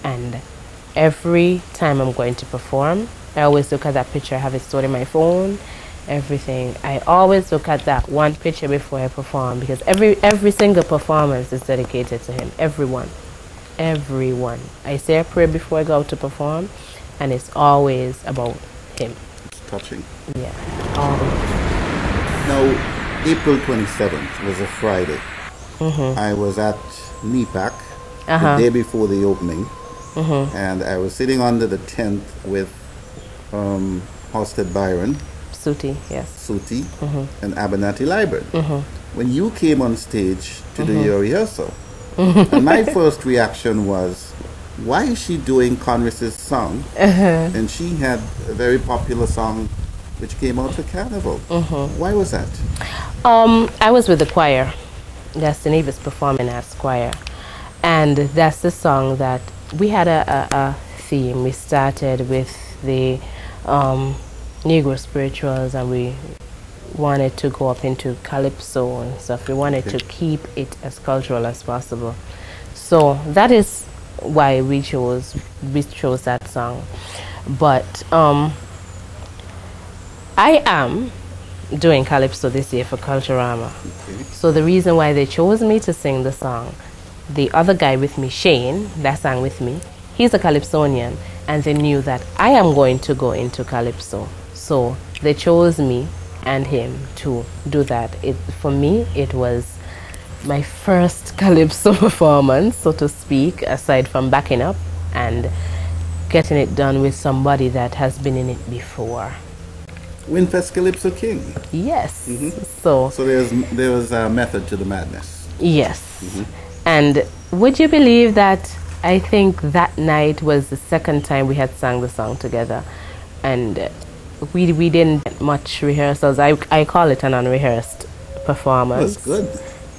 And every time I'm going to perform, I always look at that picture. I have it stored in my phone, everything. I always look at that one picture before I perform, because every single performance is dedicated to him. Everyone. I say a prayer before I go out to perform, and it's always about him. It's touching. Yeah, always. Now, April 27th was a Friday. I was at NEPAC the day before the opening, and I was sitting under the tent with Hosted Byron, Suti, yes. Suti, and Abernathy Library. When you came on stage to do your rehearsal, and my first reaction was, why is she doing Congress's song? And she had a very popular song which came out for Carnival. Why was that? I was with the choir. Kitts-Nevis Performing Arts Choir. And that's the song that we had a theme. We started with the Negro spirituals, and we wanted to go up into calypso and stuff. We wanted to keep it as cultural as possible. So that is why we chose that song. But I am doing calypso this year for Culturama. So the reason why they chose me to sing the song, the other guy with me, Shane, that sang with me, he's a calypsonian, and they knew that I am going to go into calypso. So they chose me and him to do that. For me, it was my first calypso performance, so to speak, aside from backing up and getting it done with somebody that has been in it before. Winfest Calypso King. Yes. So there was a method to the madness. Yes. And would you believe that I think that night was the second time we had sung the song together, and we didn't get much rehearsals. I call it an unrehearsed performance. That's good.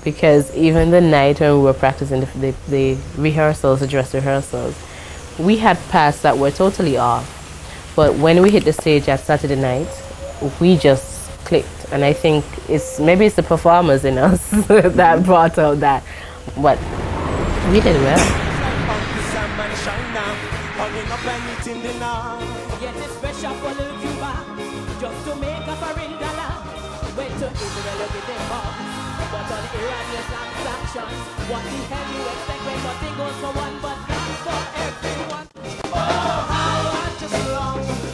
Because even the night when we were practicing the rehearsals, the dress rehearsals, we had parts that were totally off. But when we hit the stage at Saturday night, we just clicked. And I think maybe it's the performers in us that brought out that. But we did well. What the hell you expect when nothing goes for one but not for everyone? Oh, how I just long for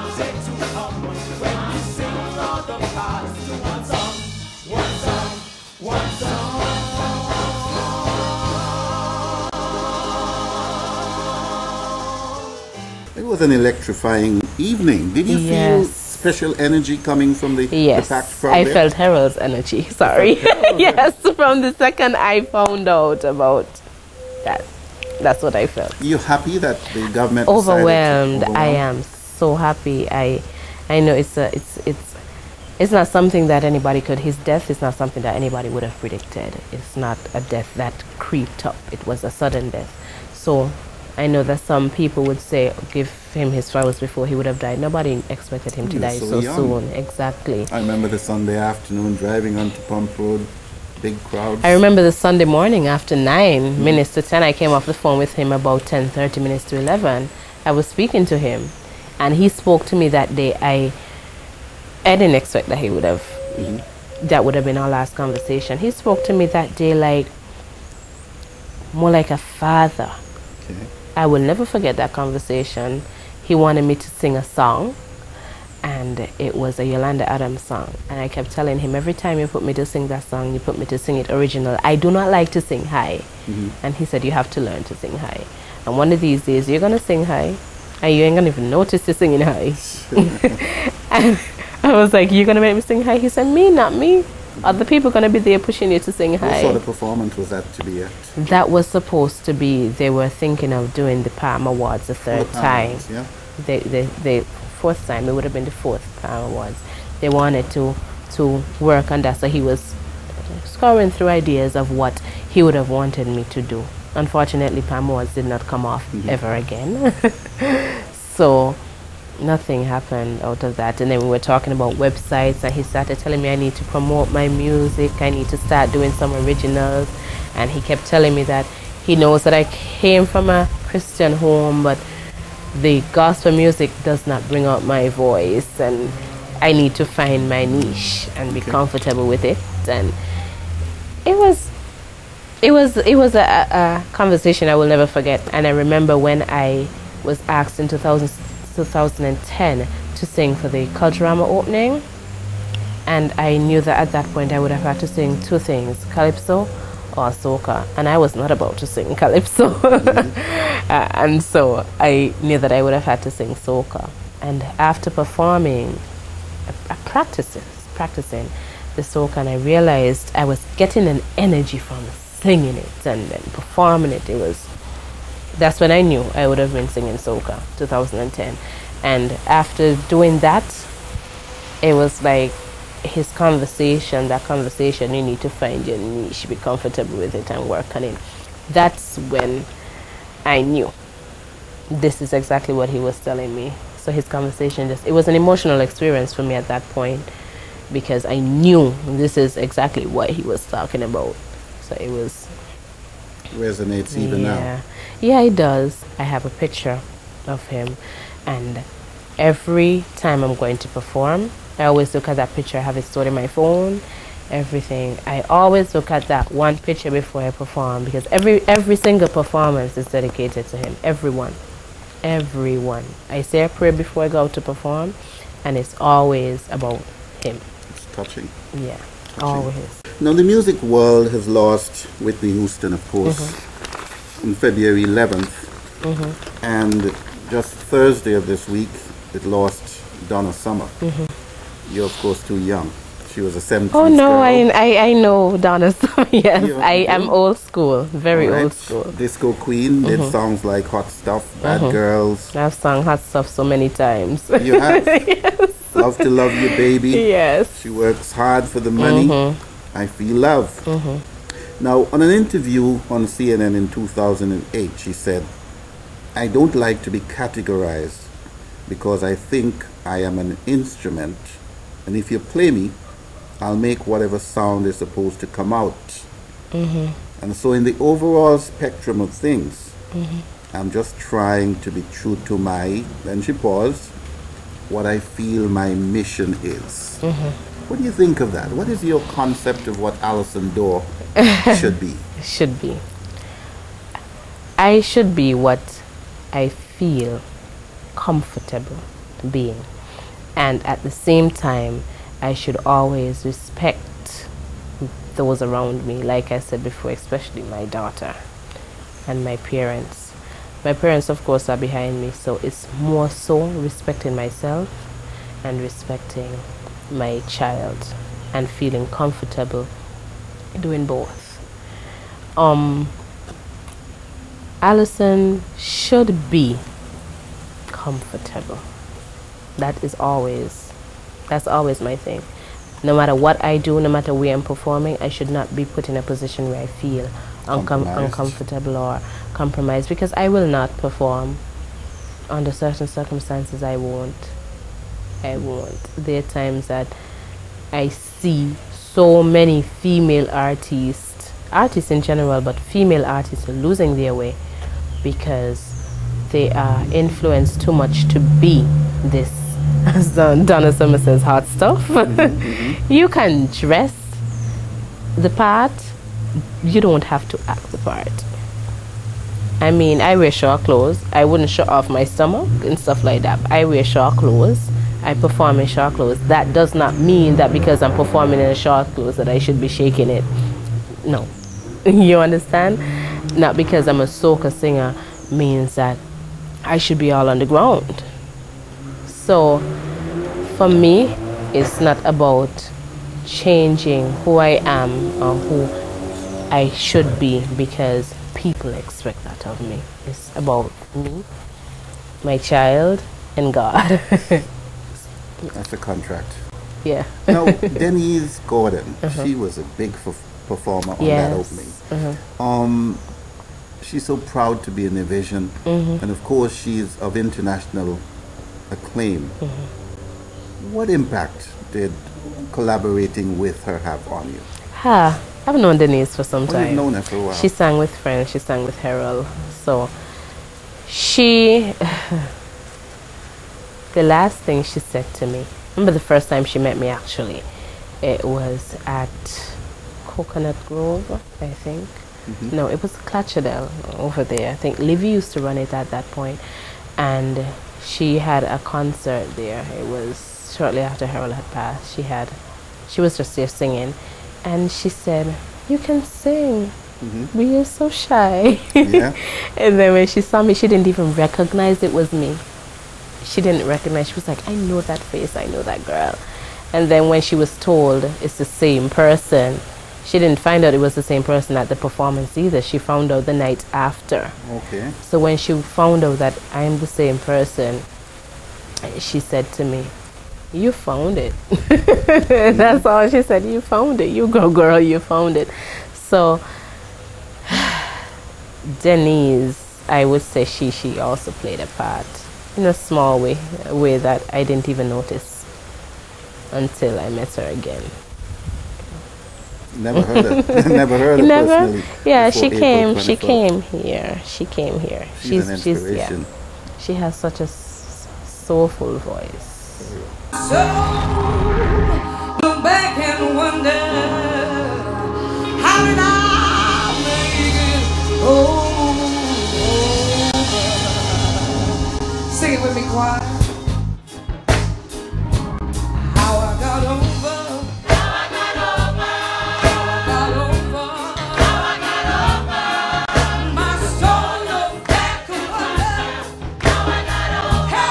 good day to come when we sing all the parts to one song, one song, one song. It was an electrifying evening. Did you feel special energy coming from the packed crowd? I felt Harold's energy, sorry. Yes, from the second I found out about that. That's what I felt. You're happy that the government overwhelmed. I am so happy. I know it's not something that anybody could. His death is not something that anybody would have predicted. It's not a death that creeped up. It was a sudden death. So I know that some people would say, give him his flowers before he would have died. Nobody expected him to die so soon. Exactly. I remember the Sunday afternoon driving onto Pump Road, big crowds. I remember the Sunday morning after 9 minutes to 10, I came off the phone with him about 10:30 minutes to 11. I was speaking to him, and he spoke to me that day. I didn't expect that he would have, that would have been our last conversation. He spoke to me that day like, more like a father. Okay. I will never forget that conversation. He wanted me to sing a song, and it was a Yolanda Adams song. And I kept telling him, every time you put me to sing that song, you put me to sing it original. I do not like to sing high. And he said, you have to learn to sing high. And one of these days, you're going to sing high, and you ain't going to even notice you're singing high. And I was like, you're going to make me sing high? He said, me, not me. Other people going to be there pushing you to sing high. What sort of performance was that to be at? That was supposed to be, they were thinking of doing the Palm Awards the third time. The fourth time, it would have been the fourth Palm Awards. They wanted to work on that, so he was scouring through ideas of what he would have wanted me to do. Unfortunately, Palm Awards did not come off ever again. So nothing happened out of that. And then we were talking about websites, and he started telling me I need to promote my music, I need to start doing some originals. And he kept telling me that he knows that I came from a Christian home, but the gospel music does not bring out my voice, and I need to find my niche and be comfortable with it. And it was a conversation I will never forget. And I remember when I was asked in 2010 to sing for the Culturama opening, and I knew that at that point I would have had to sing two things, calypso or soca, and I was not about to sing calypso. And so I knew that I would have had to sing soca. And after performing, practicing the soca, and I realized I was getting an energy from singing it and then performing it. That's when I knew I would have been singing soca, 2010. And after doing that, it was like that conversation, you need to find your niche, be comfortable with it and work on it. That's when I knew this is exactly what he was telling me. So his conversation, it was an emotional experience for me at that point, because I knew this is exactly what he was talking about. So it was... Resonates even now. Yeah, it does. I have a picture of him, and every time I'm going to perform, I always look at that picture. I have it stored in my phone, everything. I always look at that one picture before I perform, because every single performance is dedicated to him. Everyone. I say a prayer before I go out to perform, and it's always about him. It's touching. Yeah, always. Now, the music world has lost Whitney Houston, of course, on February 11th. And just Thursday of this week, it lost Donna Summer. You're, of course, too young. She was a 70s Oh, no, girl. I know Donna Summer, yes. You I am old school, very old school. Disco Queen did songs like Hot Stuff, Bad Girls. I've sung Hot Stuff so many times. You have? Yes. Love to Love You, Baby. Yes. She works hard for the money. I Feel Love. Now, on an interview on CNN in 2008, she said, I don't like to be categorized because I think I am an instrument, and if you play me, I'll make whatever sound is supposed to come out. And so in the overall spectrum of things, I'm just trying to be true to then she paused, what I feel my mission is. What do you think of that? What is your concept of what Alison DORE should be? Should be. I should be what I feel comfortable being. And at the same time, I should always respect those around me, like I said before, especially my daughter and my parents. My parents, of course, are behind me, so it's more so respecting myself and respecting my child and feeling comfortable doing both. Alison should be comfortable. That's always my thing. No matter what I do, no matter where I'm performing, I should not be put in a position where I feel uncomfortable or compromised, because I will not perform under certain circumstances. I won't. There are times that I see so many female artists in general, but female artists are losing their way because they are influenced too much to be this, as Donna Summer says, hot stuff. You can dress the part, you don't have to act the part. I mean, I wear short clothes. I wouldn't show off my stomach and stuff like that. I wear short clothes. I perform in short clothes. That does not mean that because I'm performing in short clothes that I should be shaking it. No. You understand? Not because I'm a soca singer means that I should be all on the ground. So, for me, it's not about changing who I am or who I should be because people expect that of me. It's about me, my child, and God. That's a contract. Yeah. Now, Denise Gordon, she was a big performer on that opening. She's so proud to be in Nevisian, and of course she's of international acclaim. What impact did collaborating with her have on you? I've known Denise for some time. You've known her for a while. She sang with friends, she sang with Harold. So She, the last thing she said to me, remember the first time she met me actually, it was at Coconut Grove, I think. No, it was Clatchadel over there. I think Livy used to run it at that point, and she had a concert there. It was shortly after Harold had passed. She was just there singing, and she said, "You can sing. But you're so shy." Yeah. And then when she saw me, she didn't even recognize it was me. She didn't recognize. She was like, "I know that face. I know that girl." And then when she was told it's the same person, she didn't find out it was the same person at the performance either. She found out the night after. Okay. So when she found out that I'm the same person, she said to me, "You found it." That's all she said. "You found it. You go, girl. You found it." So Denise, I would say she also played a part in a small way, a way that I didn't even notice until I met her again. Never heard her. Never heard her personally. Yeah, before she April came. She 24th. came here. She came here. She's an inspiration. She has such a soulful voice. So look back and wonder, how did I make it over? Sing it with me, choir. How I got over. How I got over. How I got over. How I got over. My soul looked back and wondered. How I got over.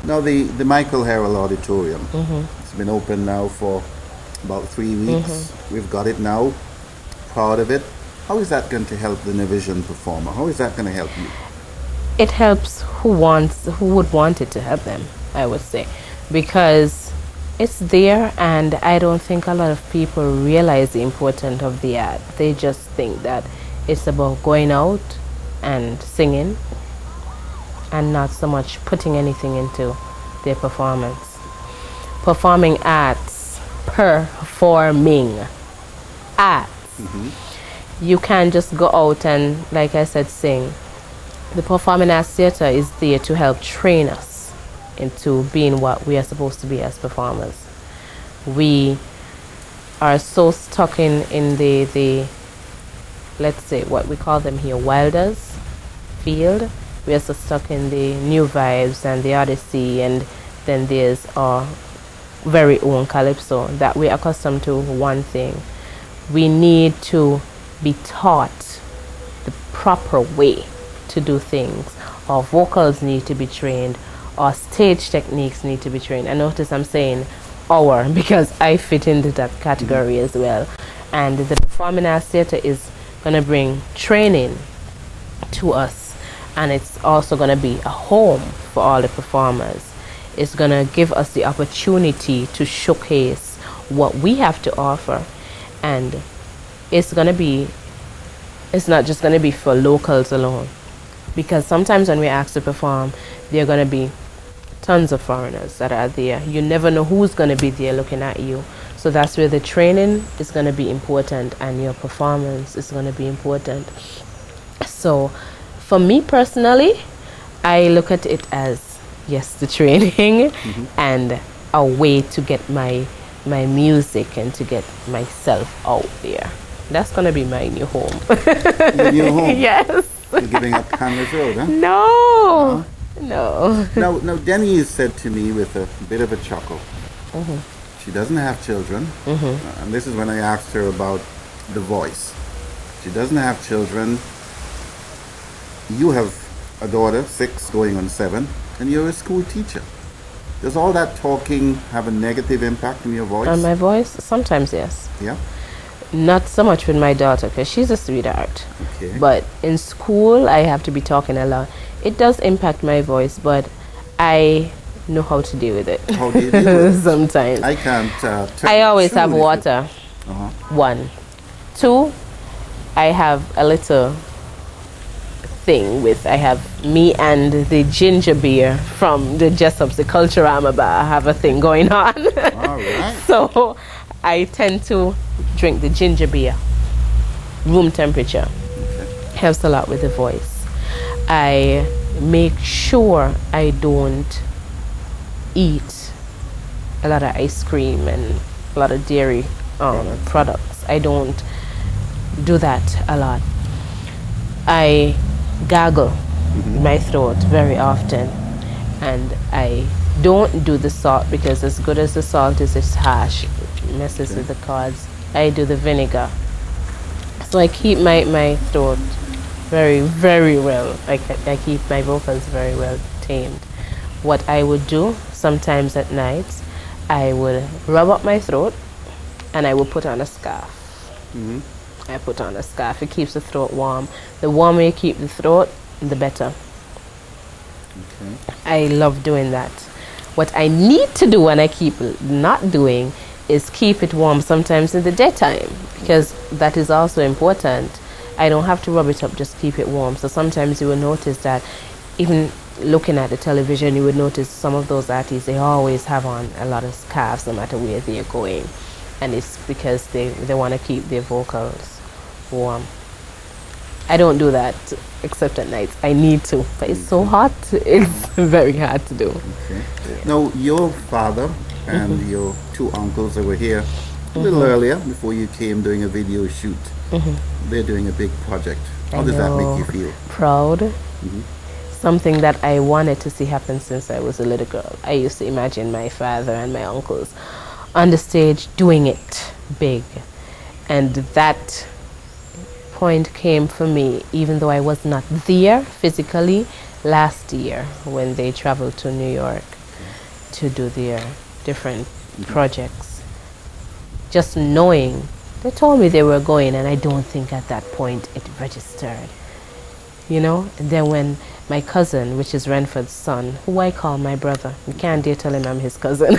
Now the Michael Harrell Auditorium, it's been open now for about 3 weeks. We've got it now, proud of it. How is that going to help the Nevisian performer? How is that going to help you? It helps who would want it to help them, I would say, because it's there, and I don't think a lot of people realize the importance of the art. They just think that it's about going out and singing and not so much putting anything into their performance. Performing arts, performing arts. You can't just go out and, like I said, sing. The Performing Arts Theatre is there to help train us into being what we are supposed to be as performers. We are so stuck in the let's say what we call them here, wilders field. We are so stuck in the new vibes and the Odyssey, and then there's our very own Calypso that we're accustomed to one thing. We need to be taught the proper way to do things. Our vocals need to be trained. Our stage techniques need to be trained. And notice I'm saying our, because I fit into that category as well. And the Performing Arts Theatre is going to bring training to us. And it's also going to be a home for all the performers. It's going to give us the opportunity to showcase what we have to offer. And it's going to be, it's not just going to be for locals alone. Because sometimes when we ask to perform, there are going to be tons of foreigners that are there. You never know who's going to be there looking at you. So that's where the training is going to be important, and your performance is going to be important. So for me personally, I look at it as, yes, the training and a way to get my music and to get myself out there. That's going to be my new home. Your new home? Yes. You're giving up Canvas Road, huh? No. No. Now Denise said to me with a bit of a chuckle, she doesn't have children, and this is when I asked her about the voice. She doesn't have children. You have a daughter, 6, going on 7, and you're a school teacher. Does all that talking have a negative impact on your voice? On my voice? Sometimes, yes. Yeah? Not so much with my daughter because she's a sweetheart. Okay. But in school, I have to be talking a lot. It does impact my voice, but I know how to deal with it. How do you deal with it? Sometimes. I can't I always tell have you if water. Uh-huh. 1. 2, I have a little thing with, I have me and the ginger beer from the Jessup's, the Culturama bar. I have a thing going on. All right. So I tend to drink the ginger beer, room temperature. Okay. Helps a lot with the voice. I make sure I don't eat a lot of ice cream and a lot of dairy products. I don't do that a lot. I gargle my throat very often, and I don't do the salt because as good as the salt is, it's harsh. It messes with the cords. I do the vinegar. So I keep my throat very, very well. I keep my vocals very well tamed. What I would do sometimes at night, I would rub up my throat and I would put on a scarf. I put on a scarf. It keeps the throat warm. The warmer you keep the throat, the better. Okay. I love doing that. What I need to do and I keep not doing is keep it warm sometimes in the daytime, because that is also important. I don't have to rub it up, just keep it warm. So sometimes you will notice that even looking at the television, you would notice some of those artists, they always have on a lot of scarves no matter where they're going. And it's because they want to keep their vocals warm. I don't do that except at night. I need to, but it's so hot. It's very hard to do. Okay. Now, your father and your 2 uncles that were here a little earlier, before you came, doing a video shoot. They're doing a big project. How does that make you feel? Proud. Something that I wanted to see happen since I was a little girl. I used to imagine my father and my uncles on the stage doing it big, and that point came for me even though I was not there physically last year when they traveled to New York to do their different projects. Just knowing, they told me they were going, and I don't think at that point it registered, you know. And then when my cousin, which is Renford's son, who I call my brother, you can't dare tell him I'm his cousin,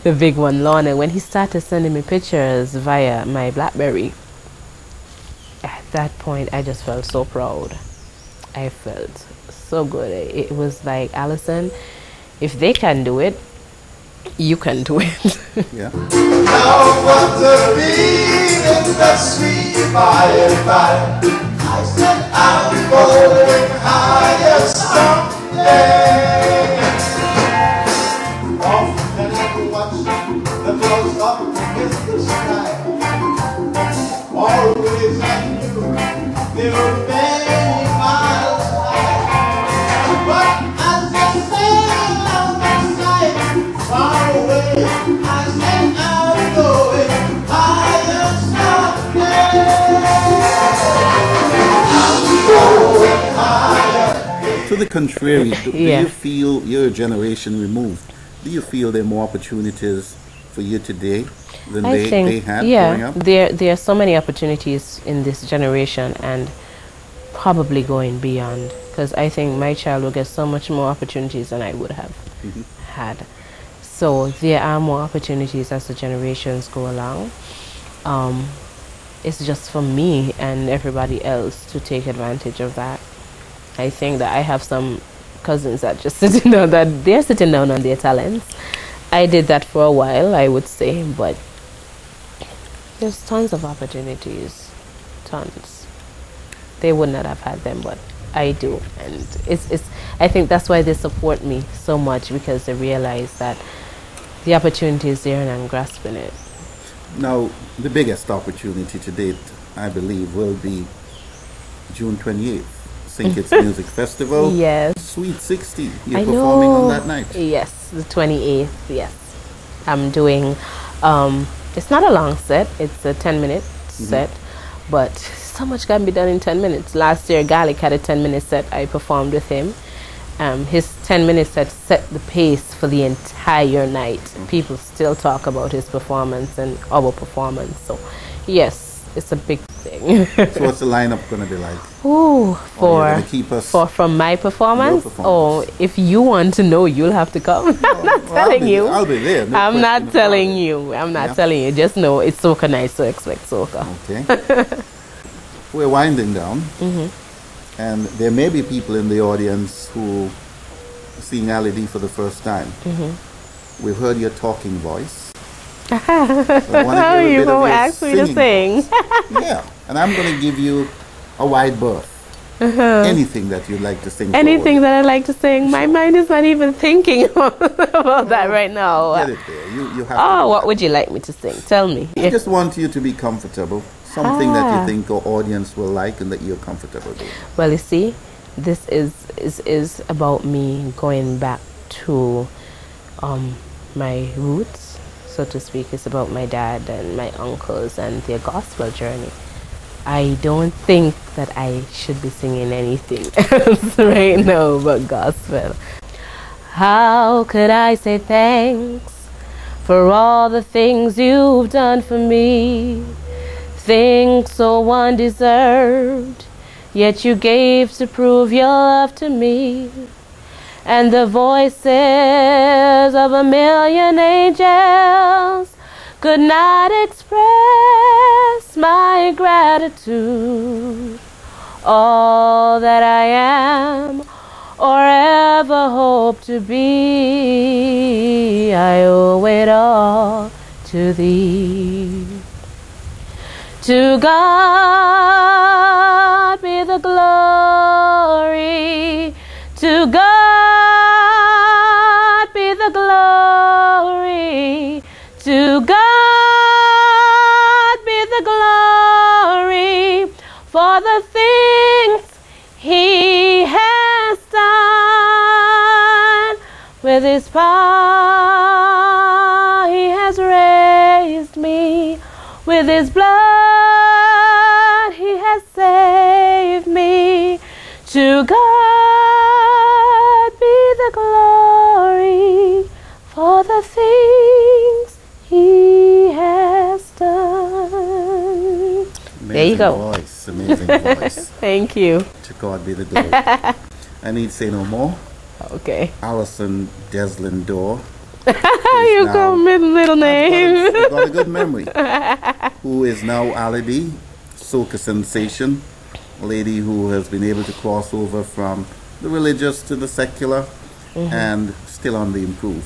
the big one, Lorna, when he started sending me pictures via my BlackBerry, at that point I just felt so proud. I felt so good. It was like, Alison, if they can do it, you can do it. Yeah. Now what the beat in the sweet by and by, I said I'm going higher someday. Often I watch the clouds up against the sky. Always I knew they were many miles high. But as they sail down the side, far away, I said I'm going higher someday. I'm going higher. To the contrary, do Yeah. you feel you're a generation removed? Do you feel there are more opportunities for you today than they had growing up? There are so many opportunities in this generation, and probably going beyond, because I think my child will get so much more opportunities than I would have had. So there are more opportunities as the generations go along. It's just for me and everybody else to take advantage of that. I think that I have some cousins that just sitting down, that they're sitting down on their talents. I did that for a while, I would say, but there's tons of opportunities, tons. They would not have had them, but I do, and it's. I think that's why they support me so much, because they realize that the opportunity is there and I'm grasping it. Now, the biggest opportunity to date, I believe, will be June 28th, St. Kitts Music Festival. Yes. Sweet 60. You're I performing know. on that night. Yes, the 28th, yes. I'm doing, it's not a long set, it's a 10-minute set, but so much can be done in 10 minutes. Last year, Garlic had a 10-minute set. I performed with him. His 10-minute set the pace for the entire night. People still talk about his performance and our performance. So, yes, it's a big thing. So what's the lineup going to be like? Ooh, from my Your performance? performance. Oh, if you want to know, you'll have to come. I'm not telling you. I'll be there. No I'm not question telling about it. you. I'm not telling you. Just know it's soca night, so expect soca. Okay. We're winding down. And there may be people in the audience who are seeing Ali D for the first time. We've heard your talking voice. So I want to Oh, hear a you bit of gonna your ask me to singing sing? voice. Yeah, and I'm going to give you a wide berth. Anything that you'd like to sing. Anything that I like to sing. My mind is not even thinking about that right now. Get it there. You have Oh, to. what would you like me to sing? Tell me. I just want you to be comfortable. Something that you think our audience will like and that you're comfortable with. Well, you see, this is about me going back to my roots, so to speak. It's about my dad and my uncles and their gospel journey. I don't think that I should be singing anything else right now but gospel. How could I say thanks for all the things you've done for me? Things so undeserved, yet you gave to prove your love to me. And the voices of a million angels could not express my gratitude. All that I am or ever hope to be, I owe it all to thee. To God be the glory. To God be the glory. To God be the glory for the things He has done. With His power He has raised me. With His blood He has saved me. To God be the glory for the things He has done. Amazing There you go. Voice, amazing voice. Thank you. To God be the glory. I need say no more. Okay. Alison Deslin DORE. You now- call me middle name. I've got a good memory. Who is now Ali D, soca sensation, a lady who has been able to cross over from the religious to the secular and still on the improve.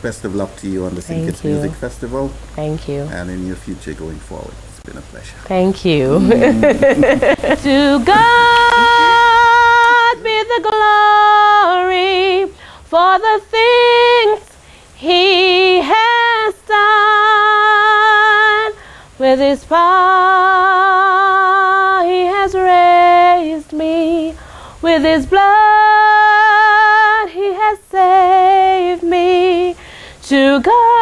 Best of luck to you on the St. Thank Kitts you. Music Festival Thank you. and in your future going forward. It's been a pleasure. Thank you. To God be the glory for the things He has done. With His power He has raised me. With His blood He has saved me. To God